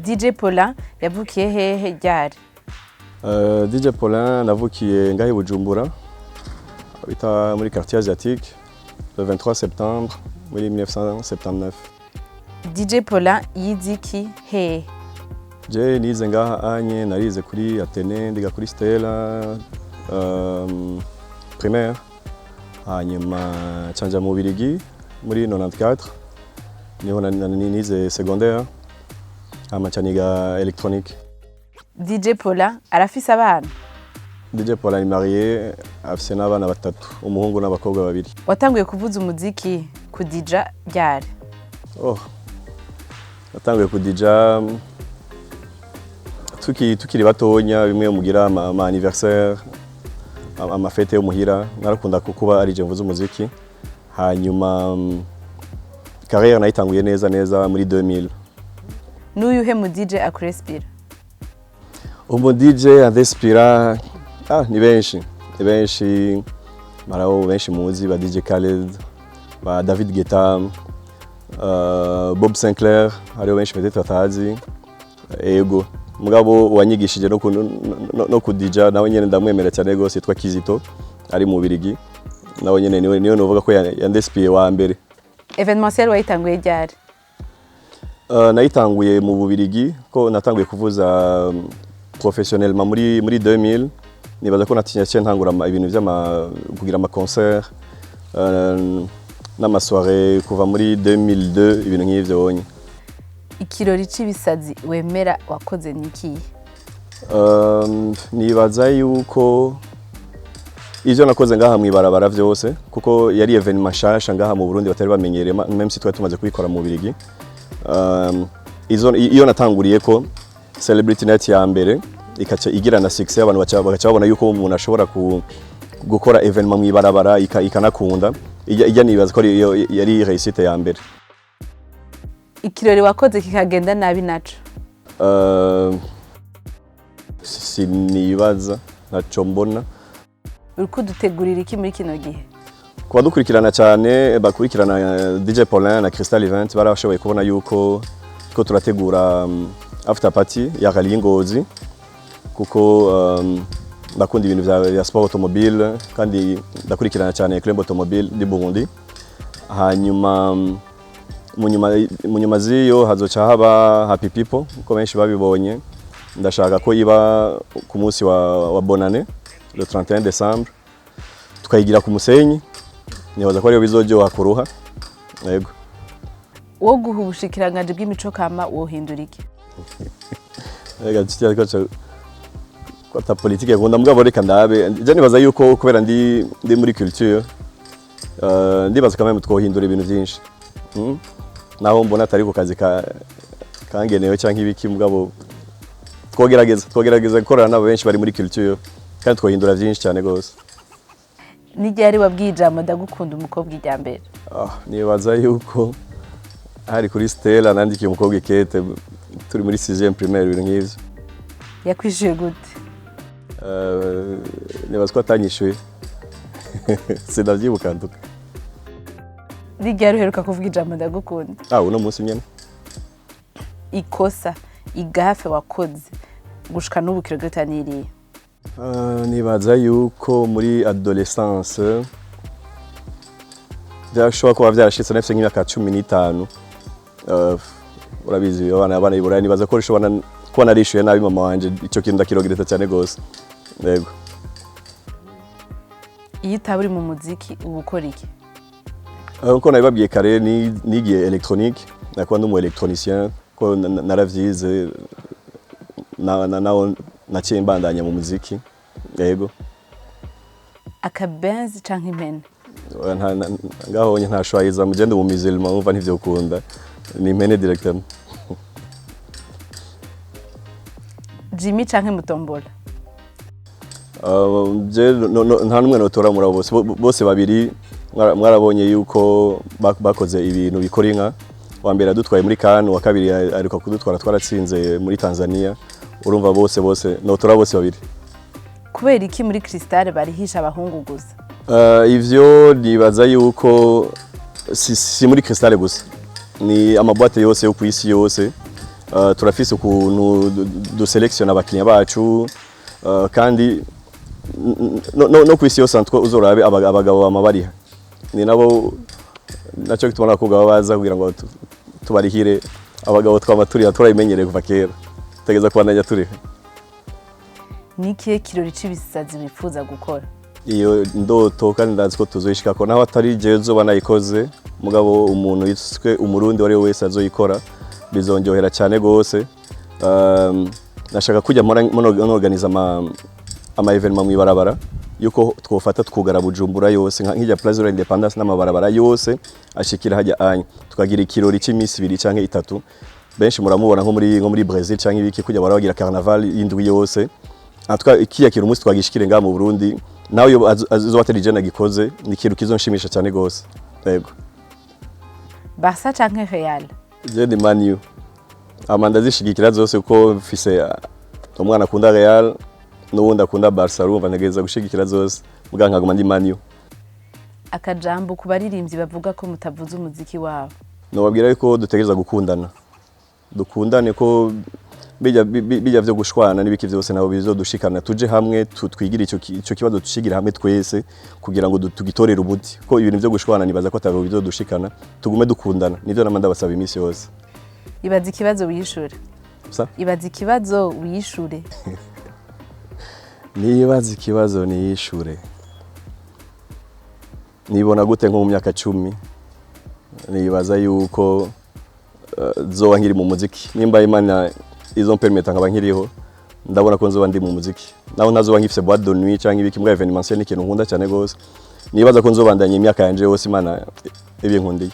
DJ Paulin yavukiye hehe ryari? DJ Paulin navukiye ngahe Bujumbura bita muri quartier asiatique le 23 septembre 1979. DJ Paulin yiziki hehe? Je nize ngaha anye narize kuri Atene ndiga kuri Stella primaire hanyuma canja mu Birigi muri 94 niho nize secondaire amachaniga électronique. DJ Paulin arafise abana? DJ Paulin ni marié afise n'abana batatu umuhungu n'abakobwa babiri. Watanguye kuvuza umuziki kudija ryari? Natanguye kudija tukiri batonya bimwe mugira ama anniversaire amafete yo muhira narakunda kuba ari je mvuza umuziki hanyuma carrière nayitanguye neza muri 2000. N'uyuhe mu DJ akurespira? Umu DJ andespira ni benshi maraho benshi muzi ba DJ Khaled ba David Guetta Bob Sinclair hariho benshi peut-être atazi ego mugabo wanyigishije no kudija nawe nyene ndamwemera cyane gose yitwa Kizito ari mu Birigi nawe nyene niyo novuga ko yandespiye wa mbere. Evenementiel wayitanguye ryari? Nayitanguye mu Bubirigi ko natanguye kuvuza professionnellement muri 2000 nibaza ko natinya ntangura ibintu kugira ama concert n'ama soirée kuva muri 2002 ibintu nk'ivyo wonye. Ikirori cibisazi wemera wakoze niki? Nibaza yuko ivyo nakoze ngaha mw'ibarabara vyose kuko yari evenement shasha ngaha mu Burundi batari bamenyereye même si twari tumaze kubikora mu Birigi. Iyo natanguriye ko celebrity night ya mbere ikaca igira na success abantu bagaca babona yuko umuntu ashobora gukora evenement mw'ibarabara ikanakunda ijya nibaza ko yari réussite ya mbere. Ikirori wakoze kikagenda nabi naco? Sinibaza naco mbona. Uriko dutegurira iki muri kino gihe? Kuba dukurikirana cyane bakurikirana DJ Paulin na Cristal event barashoboye kubona yuko turategura after party ya rally Ngozi kuko bakunda ibintu vya sport automobile kandi ndakurikirana cyane club automobile di Burundi hanyuma munyuma ziyo hazoca haba happy people uko benshi babibonye ndashaka ko iba ku munsi wa bonane le 31 décembre tukayigira ku Musenyi nibaza ko ariyo bizojoha kuruha yego. Wo guha ubushikiranganje bw'imico kama wohindura iki? Ega cyari ko ta politique yakunda mugabo reka ndabe je nibaza yuko kubera ndi muri culture ndibaza kamwe twohindura ibintu byinshi naho mbona atari ku kazi kangenewe cyangwa ibiki mugabo twogerageza gukorana nabo benshi bari muri culture kandi twohindura byinshi cyane gose. Ni ryari wabwiye ijambo ndagukunda umukobwa ijyambere? Nibaza yuko hari kuri Stella nandikiye umukobwa ikete turi muri 6e primaire ibintu nk'ivyo. Yakwishuye gute? Nibaza ko atanyishuye. Sinavyibuka nduka. Ni ryari uheruka kuvuga ijambo ndagukunda? Uno munsi nyene. Ikosa igafe wakoze gushika n'ubu kirogota niriye? Nibaza yuko muri adolescence byashobora kuba byarashitse nefse nk'imyaka 15 urabizi abana ibura nibaza ko rishobora kuba narishuye nabi mama wanje ico kintu ndakirogireta cyane gose yego. Iyo utaburi mu muziki ubu ukora iki? Uko nabibabwiye kare nigiye électronique nakuba ndi électronicien ko naravyize naciye mbandanya mu muziki yego. Akabenzi canke impene? Ngaho nta shwayiza mugende mu musulman umva ntivyo ukunda ni impene directement. Jimmy canke mutombola? Nta numwe notora muri bose babiri mwarabonye yuko bakoze ibintu bikora inka wa mbere adutwaye muri Kanu wa kabiri ariko kudutwara twaratsinze muri Tanzania urumva bose notora bose babiri. Kubera iki muri Cristal barihisha abahungu gusa? Ivyo nibaza yuko si muri Cristal gusa ni amaboîte yose yo kwisi yose. Turafise ukuntu duselectiona abakiriya bacu kandi no kwisi yose antwo uzorabe abagabo bamabariha ni nabo naco gitubona ko baza kugira ngo tubarihire abagabo twamaturira turayimenyereye kuva kera tegeza kubandanya turiha. Nikiye kirori cibisazi bifuza gukora? Iyo ndoto kandi ndazi ko tuzoyishika ko naho atari jezo banayikoze mugabo umuntu yitwe umurundi wari wese azoyikora bizonjohera cyane gose. Nashaka kujya organize ama evenement mu ibarabara yuko twofata twugara Bujumbura yose nk'ijya Place de l'Independance n'amabarabara yose ashikira hajya anya tukagira ikirori cy'iminsi 2 canke 3. Benshi muramubona nko muri Brazil canke ibiki kujya barabagira carnaval y'indwi yose. Atwa ikiyakira umunsi twagishikire nga mu Burundi nawe yo azobatera ijana gikoze ni ikintu kizonshimisha cyane gose. Yego. Barca canke Real? Je ni Man U. Amanda zishigikira zose uko mfise umwana akunda Real n'uwundi akunda Barca urumva ntegeza gushigikira zose muga nkaguma ndi Man U. Akajambo ku baririmbyi bavuga ko mutavuza umuziki wabo? No babwira yuko dutegereza gukundana. Dukundane ko bijya vyo gushwana n'ibiki vyose nabo bizodushikana tuje hamwe twigira ico kibazo tushigira hamwe twese kugira ngo tugitorere umuti ko ibintu vyo gushwana nibaza ko atabo bizodushikana tugume dukundana nivyo namanda basaba imisi yose. Ibaza ikibazo wiyishure? Ibaza ikibazo wiyishure? Nibaza ikibazo niyishure. Nibona gute nko mu myaka 10 nibaza yuko zoba nkiri mu muziki nimba Imana izo permeta nkaba nkiriho ndabona ko nzoba ndi mu muziki naho ntazoba nkifise boîte de nuit canke ibiki mbwa evenementiel n'ikintu nkunda cyane gose nibaza ko nzobandanya imyaka yanje yose Imana ibinkundiye.